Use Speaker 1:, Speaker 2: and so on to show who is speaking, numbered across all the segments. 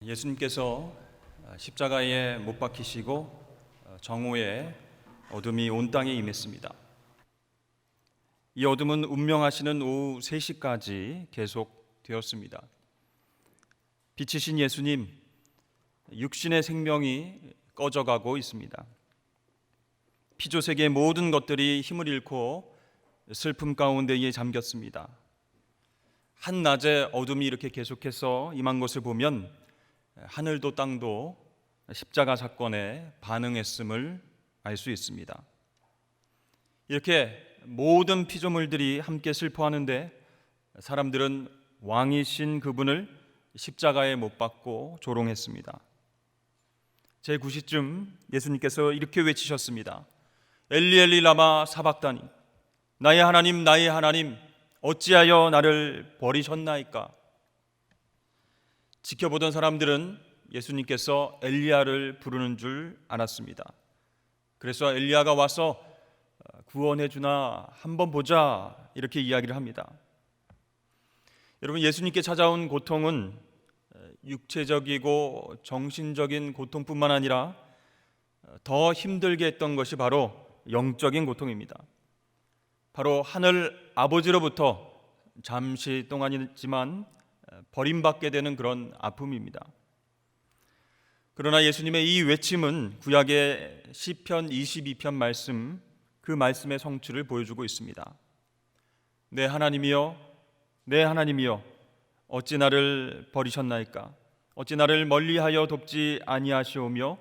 Speaker 1: 예수님께서 십자가에 못 박히시고 정오에 어둠이 온 땅에 임했습니다. 이 어둠은 운명하시는 오후 3시까지 계속되었습니다. 빛이신 예수님, 육신의 생명이 꺼져가고 있습니다. 피조세계의 모든 것들이 힘을 잃고 슬픔 가운데에 잠겼습니다. 한낮에 어둠이 이렇게 계속해서 임한 것을 보면 하늘도 땅도 십자가 사건에 반응했음을 알 수 있습니다. 이렇게 모든 피조물들이 함께 슬퍼하는데 사람들은 왕이신 그분을 십자가에 못 박고 조롱했습니다. 제9시쯤 예수님께서 이렇게 외치셨습니다. 엘리 엘리 라마 사박다니, 나의 하나님 어찌하여 나를 버리셨나이까. 지켜보던 사람들은 예수님께서 엘리야를 부르는 줄 알았습니다. 그래서 엘리야가 와서 구원해 주나 한번 보자 이렇게 이야기를 합니다. 여러분, 예수님께 찾아온 고통은 육체적이고 정신적인 고통뿐만 아니라 더 힘들게 했던 것이 바로 영적인 고통입니다. 바로 하늘 아버지로부터 잠시 동안이지만 버림받게 되는 그런 아픔입니다. 그러나 예수님의 이 외침은 구약의 시편 22편 말씀, 그 말씀의 성취를 보여주고 있습니다. 내 하나님이여, 내 하나님이여, 어찌 나를 버리셨나이까? 어찌 나를 멀리하여 돕지 아니하시오며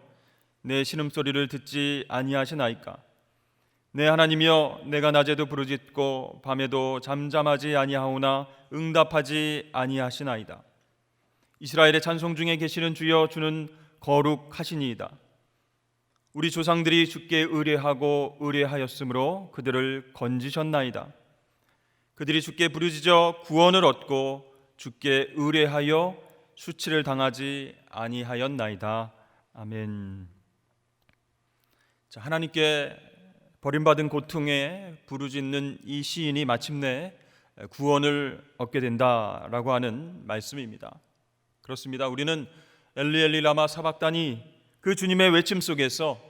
Speaker 1: 내 신음소리를 듣지 아니하시나이까? 내 하나님이여, 내가 낮에도 부르짖고 밤에도 잠잠하지 아니하오나 응답하지 아니하시나이다. 이스라엘의 찬송 중에 계시는 주여, 주는 거룩하시니이다. 우리 조상들이 주께 의뢰하고 의뢰하였으므로 그들을 건지셨나이다. 그들이 주께 부르짖어 구원을 얻고 주께 의뢰하여 수치를 당하지 아니하였나이다. 아멘. 자, 하나님께 버림받은 고통에 부르짖는 이 시인이 마침내 구원을 얻게 된다라고 하는 말씀입니다. 그렇습니다. 우리는 엘리 엘리 라마 사박다니, 그 주님의 외침 속에서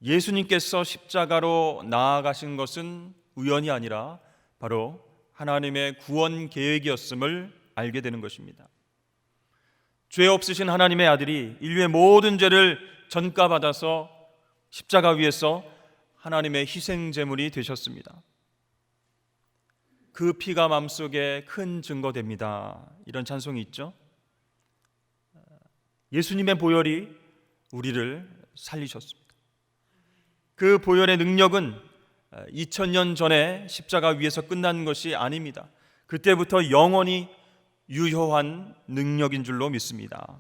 Speaker 1: 예수님께서 십자가로 나아가신 것은 우연이 아니라 바로 하나님의 구원 계획이었음을 알게 되는 것입니다. 죄 없으신 하나님의 아들이 인류의 모든 죄를 전가받아서 십자가 위에서 하나님의 희생 제물이 되셨습니다. 그 피가 마음속에 큰 증거됩니다. 이런 찬송이 있죠. 예수님의 보혈이 우리를 살리셨습니다. 그 보혈의 능력은 2000년 전에 십자가 위에서 끝난 것이 아닙니다. 그때부터 영원히 유효한 능력인 줄로 믿습니다.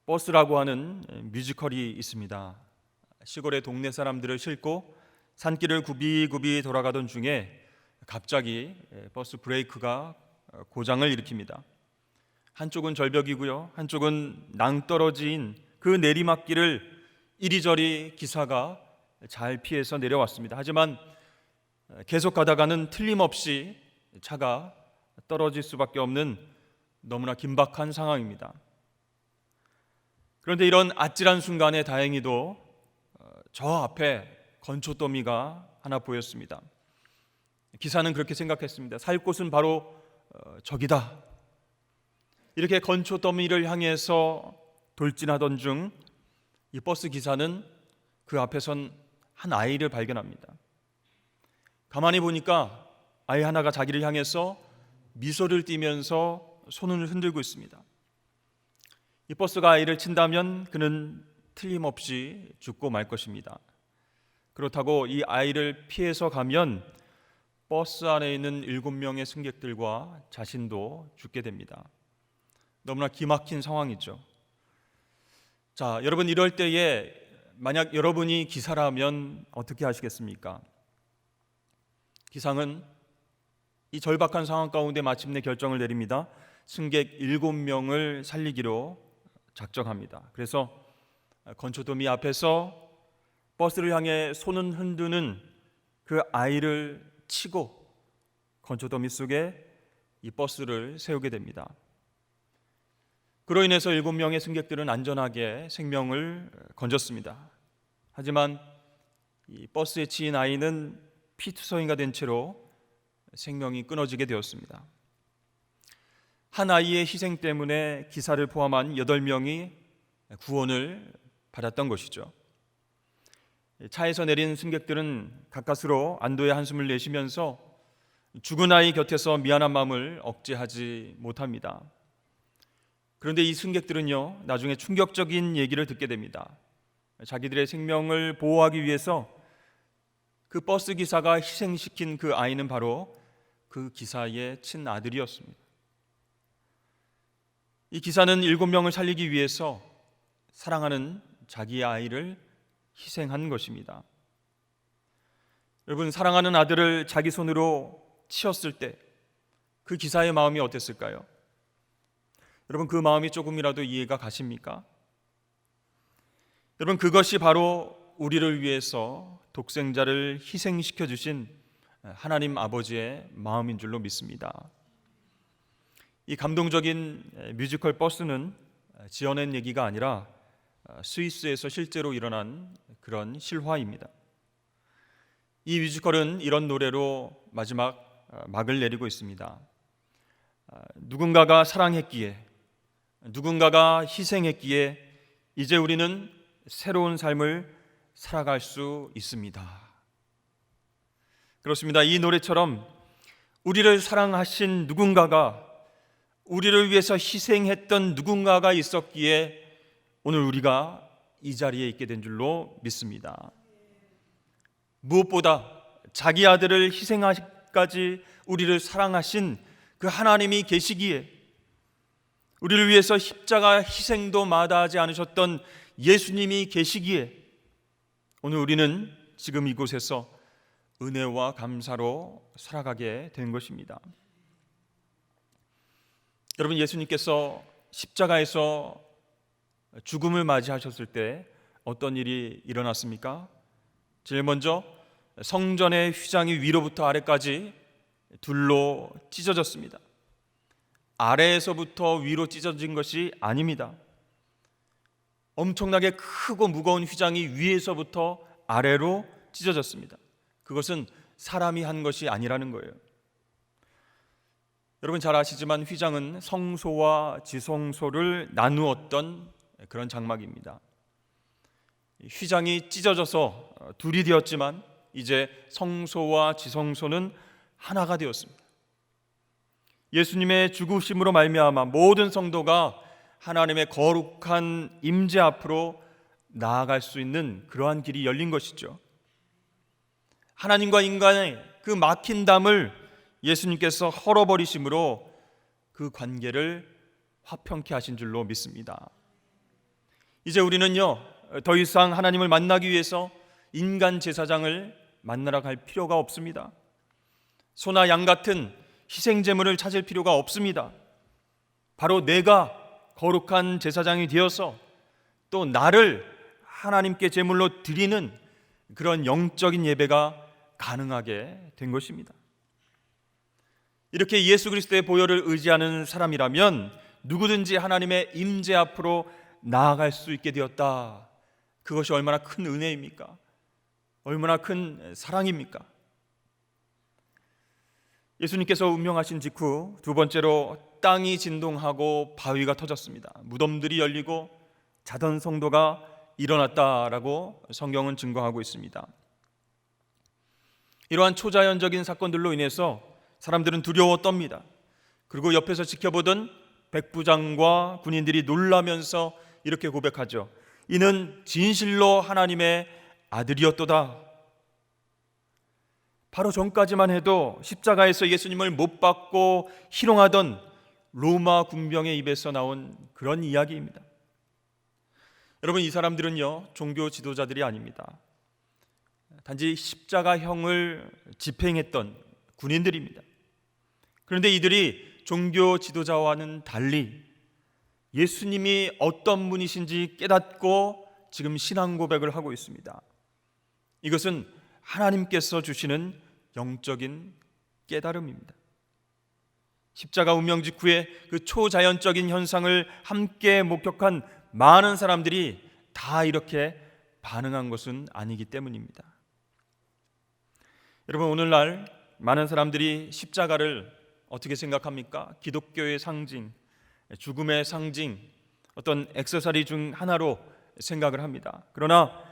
Speaker 1: 버스라고 하는 뮤지컬이 있습니다. 시골의 동네 사람들을 싣고 산길을 굽이굽이 돌아가던 중에 갑자기 버스 브레이크가 고장을 일으킵니다. 한쪽은 절벽이고요, 한쪽은 낭떠러지인 그 내리막길을 이리저리 기사가 잘 피해서 내려왔습니다. 하지만 계속 가다가는 틀림없이 차가 떨어질 수밖에 없는 너무나 긴박한 상황입니다. 그런데 이런 아찔한 순간에 다행히도 저 앞에 건초더미가 하나 보였습니다. 기사는 그렇게 생각했습니다. 살 곳은 바로 저기다. 이렇게 건초더미를 향해서 돌진하던 중 이 버스 기사는 그 앞에 선 한 아이를 발견합니다. 가만히 보니까 아이 하나가 자기를 향해서 미소를 띠면서 손을 흔들고 있습니다. 이 버스가 아이를 친다면 그는 틀림없이 죽고 말 것입니다. 그렇다고 이 아이를 피해서 가면 버스 안에 있는 7명의 승객들과 자신도 죽게 됩니다. 너무나 기막힌 상황이죠. 자, 여러분, 이럴 때에 만약 여러분이 기사라면 어떻게 하시겠습니까? 기상은 이 절박한 상황 가운데 마침내 결정을 내립니다. 승객 7명을 살리기로 작정합니다. 그래서 건초더미 앞에서 버스를 향해 손은 흔드는 그 아이를 치고 건초더미 속에 이 버스를 세우게 됩니다. 그로 인해서 7명의 승객들은 안전하게 생명을 건졌습니다. 하지만 이 버스에 치인 아이는 피투성이가 된 채로 생명이 끊어지게 되었습니다. 한 아이의 희생 때문에 기사를 포함한 8명이 구원을 받았던 것이죠. 차에서 내린 승객들은 가까스로 안도의 한숨을 내쉬면서 죽은 아이 곁에서 미안한 마음을 억제하지 못합니다. 그런데 이 승객들은요, 나중에 충격적인 얘기를 듣게 됩니다. 자기들의 생명을 보호하기 위해서 그 버스 기사가 희생시킨 그 아이는 바로 그 기사의 친아들이었습니다. 이 기사는 7명을 살리기 위해서 사랑하는 자기의 아이를 희생한 것입니다. 여러분, 사랑하는 아들을 자기 손으로 치었을 때 그 기사의 마음이 어땠을까요? 여러분, 그 마음이 조금이라도 이해가 가십니까? 여러분, 그것이 바로 우리를 위해서 독생자를 희생시켜 주신 하나님 아버지의 마음인 줄로 믿습니다. 이 감동적인 뮤지컬 버스는 지어낸 얘기가 아니라 스위스에서 실제로 일어난 그런 실화입니다. 이 뮤지컬은 이런 노래로 마지막 막을 내리고 있습니다. 누군가가 사랑했기에, 누군가가 희생했기에 이제 우리는 새로운 삶을 살아갈 수 있습니다. 그렇습니다. 이 노래처럼 우리를 사랑하신 누군가가, 우리를 위해서 희생했던 누군가가 있었기에 오늘 우리가 이 자리에 있게 된 줄로 믿습니다. 무엇보다 자기 아들을 희생하기까지 우리를 사랑하신 그 하나님이 계시기에, 우리를 위해서 십자가 희생도 마다하지 않으셨던 예수님이 계시기에 오늘 우리는 지금 이곳에서 은혜와 감사로 살아가게 된 것입니다. 여러분, 예수님께서 십자가에서 죽음을 맞이하셨을 때 어떤 일이 일어났습니까? 제일 먼저 성전의 휘장이 위로부터 아래까지 둘로 찢어졌습니다. 아래에서부터 위로 찢어진 것이 아닙니다. 엄청나게 크고 무거운 휘장이 위에서부터 아래로 찢어졌습니다. 그것은 사람이 한 것이 아니라는 거예요. 여러분 잘 아시지만 휘장은 성소와 지성소를 나누었던 그런 장막입니다. 휘장이 찢어져서 둘이 되었지만 이제 성소와 지성소는 하나가 되었습니다. 예수님의 죽으심으로 말미암아 모든 성도가 하나님의 거룩한 임재 앞으로 나아갈 수 있는 그러한 길이 열린 것이죠. 하나님과 인간의 그 막힌 담을 예수님께서 헐어버리심으로 그 관계를 화평케 하신 줄로 믿습니다. 이제 우리는요, 더 이상 하나님을 만나기 위해서 인간 제사장을 만나러 갈 필요가 없습니다. 소나 양 같은 희생 제물을 찾을 필요가 없습니다. 바로 내가 거룩한 제사장이 되어서 또 나를 하나님께 제물로 드리는 그런 영적인 예배가 가능하게 된 것입니다. 이렇게 예수 그리스도의 보혈을 의지하는 사람이라면 누구든지 하나님의 임재 앞으로 나아갈 수 있게 되었다. 그것이 얼마나 큰 은혜입니까? 얼마나 큰 사랑입니까? 예수님께서 운명하신 직후 두 번째로 땅이 진동하고 바위가 터졌습니다. 무덤들이 열리고 자던 성도가 일어났다라고 성경은 증거하고 있습니다. 이러한 초자연적인 사건들로 인해서 사람들은 두려워 떱니다. 그리고 옆에서 지켜보던 백부장과 군인들이 놀라면서 이렇게 고백하죠. 이는 진실로 하나님의 아들이었도다. 바로 전까지만 해도 십자가에서 예수님을 못 박고 희롱하던 로마 군병의 입에서 나온 그런 이야기입니다. 여러분, 이 사람들은요, 종교 지도자들이 아닙니다. 단지 십자가형을 집행했던 군인들입니다. 그런데 이들이 종교 지도자와는 달리 예수님이 어떤 분이신지 깨닫고 지금 신앙 고백을 하고 있습니다. 이것은 하나님께서 주시는 영적인 깨달음입니다. 십자가 운명 직후에 그 초자연적인 현상을 함께 목격한 많은 사람들이 다 이렇게 반응한 것은 아니기 때문입니다. 여러분, 오늘날 많은 사람들이 십자가를 어떻게 생각합니까? 기독교의 상징, 죽음의 상징, 어떤 액세서리 중 하나로 생각을 합니다. 그러나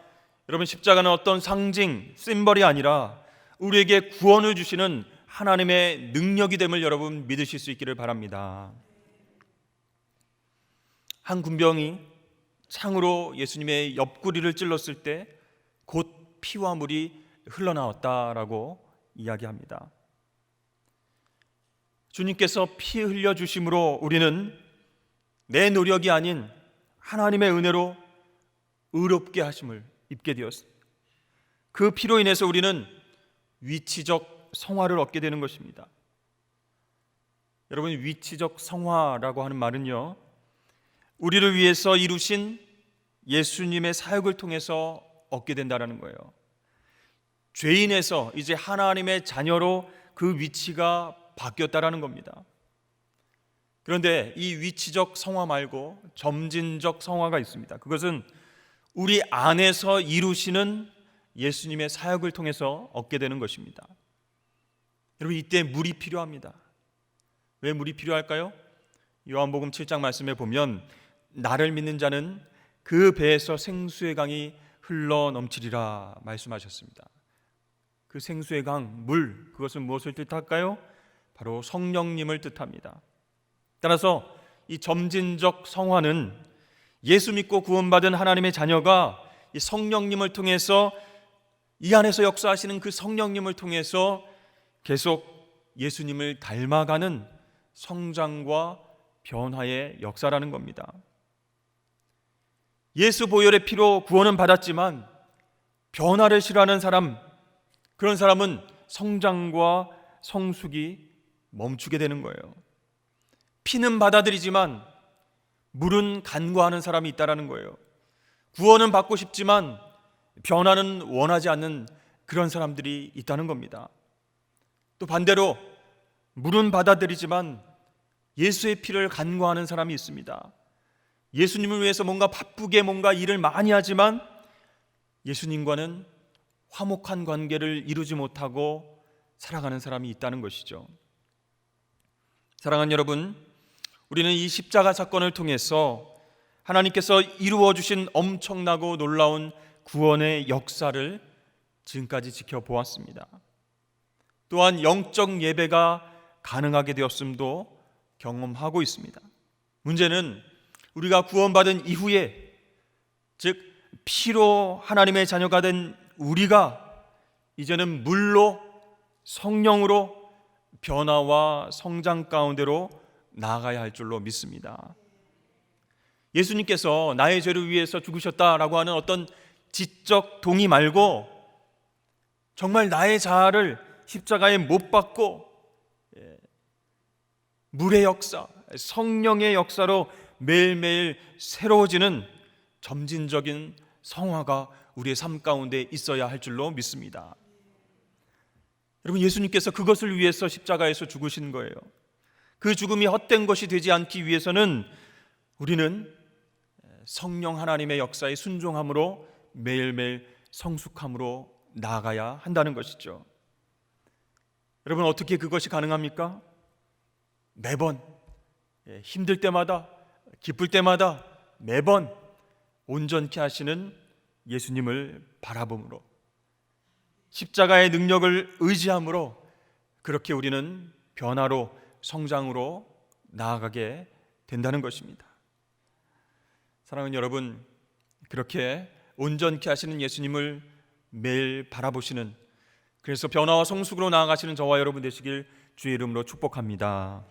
Speaker 1: 여러분, 십자가는 어떤 상징, 심벌이 아니라 우리에게 구원을 주시는 하나님의 능력이 됨을 여러분 믿으실 수 있기를 바랍니다. 한 군병이 창으로 예수님의 옆구리를 찔렀을 때 곧 피와 물이 흘러나왔다라고 이야기합니다. 주님께서 피 흘려주심으로 우리는 내 노력이 아닌 하나님의 은혜로 의롭게 하심을 입게 되었습니다. 그 피로 인해서 우리는 위치적 성화를 얻게 되는 것입니다. 여러분, 위치적 성화라고 하는 말은요, 우리를 위해서 이루신 예수님의 사역을 통해서 얻게 된다는 거예요. 죄인에서 이제 하나님의 자녀로 그 위치가 바뀌었다라는 겁니다. 그런데 이 위치적 성화 말고 점진적 성화가 있습니다. 그것은 우리 안에서 이루시는 예수님의 사역을 통해서 얻게 되는 것입니다. 여러분, 이때 물이 필요합니다. 왜 물이 필요할까요? 요한복음 7장 말씀에 보면 나를 믿는 자는 그 배에서 생수의 강이 흘러 넘치리라 말씀하셨습니다. 그 생수의 강, 물, 그것은 무엇을 뜻할까요? 바로 성령님을 뜻합니다. 따라서 이 점진적 성화는 예수 믿고 구원받은 하나님의 자녀가 이 성령님을 통해서, 이 안에서 역사하시는 그 성령님을 통해서 계속 예수님을 닮아가는 성장과 변화의 역사라는 겁니다. 예수 보혈의 피로 구원은 받았지만 변화를 싫어하는 사람, 그런 사람은 성장과 성숙이 멈추게 되는 거예요. 피는 받아들이지만 물은 간과하는 사람이 있다는 거예요. 구원은 받고 싶지만 변화는 원하지 않는 그런 사람들이 있다는 겁니다. 또 반대로 물은 받아들이지만 예수의 피를 간과하는 사람이 있습니다. 예수님을 위해서 뭔가 바쁘게 뭔가 일을 많이 하지만 예수님과는 화목한 관계를 이루지 못하고 살아가는 사람이 있다는 것이죠. 사랑하는 여러분, 우리는 이 십자가 사건을 통해서 하나님께서 이루어 주신 엄청나고 놀라운 구원의 역사를 지금까지 지켜보았습니다. 또한 영적 예배가 가능하게 되었음도 경험하고 있습니다. 문제는 우리가 구원받은 이후에, 즉 피로 하나님의 자녀가 된 우리가 이제는 물로, 성령으로 변화와 성장 가운데로 나아가야 할 줄로 믿습니다. 예수님께서 나의 죄를 위해서 죽으셨다라고 하는 어떤 지적 동의 말고 정말 나의 자아를 십자가에 못 박고 물의 역사, 성령의 역사로 매일매일 새로워지는 점진적인 성화가 우리의 삶 가운데 있어야 할 줄로 믿습니다. 여러분, 예수님께서 그것을 위해서 십자가에서 죽으신 거예요. 그 죽음이 헛된 것이 되지 않기 위해서는 우리는 성령 하나님의 역사에 순종함으로 매일매일 성숙함으로 나아가야 한다는 것이죠. 여러분, 어떻게 그것이 가능합니까? 매번 힘들 때마다, 기쁠 때마다 매번 온전케 하시는 예수님을 바라봄으로, 십자가의 능력을 의지함으로 그렇게 우리는 변화로, 성장으로 나아가게 된다는 것입니다. 사랑하는 여러분, 그렇게 온전케 하시는 예수님을 매일 바라보시는, 그래서 변화와 성숙으로 나아가시는 저와 여러분 되시길 주의 이름으로 축복합니다.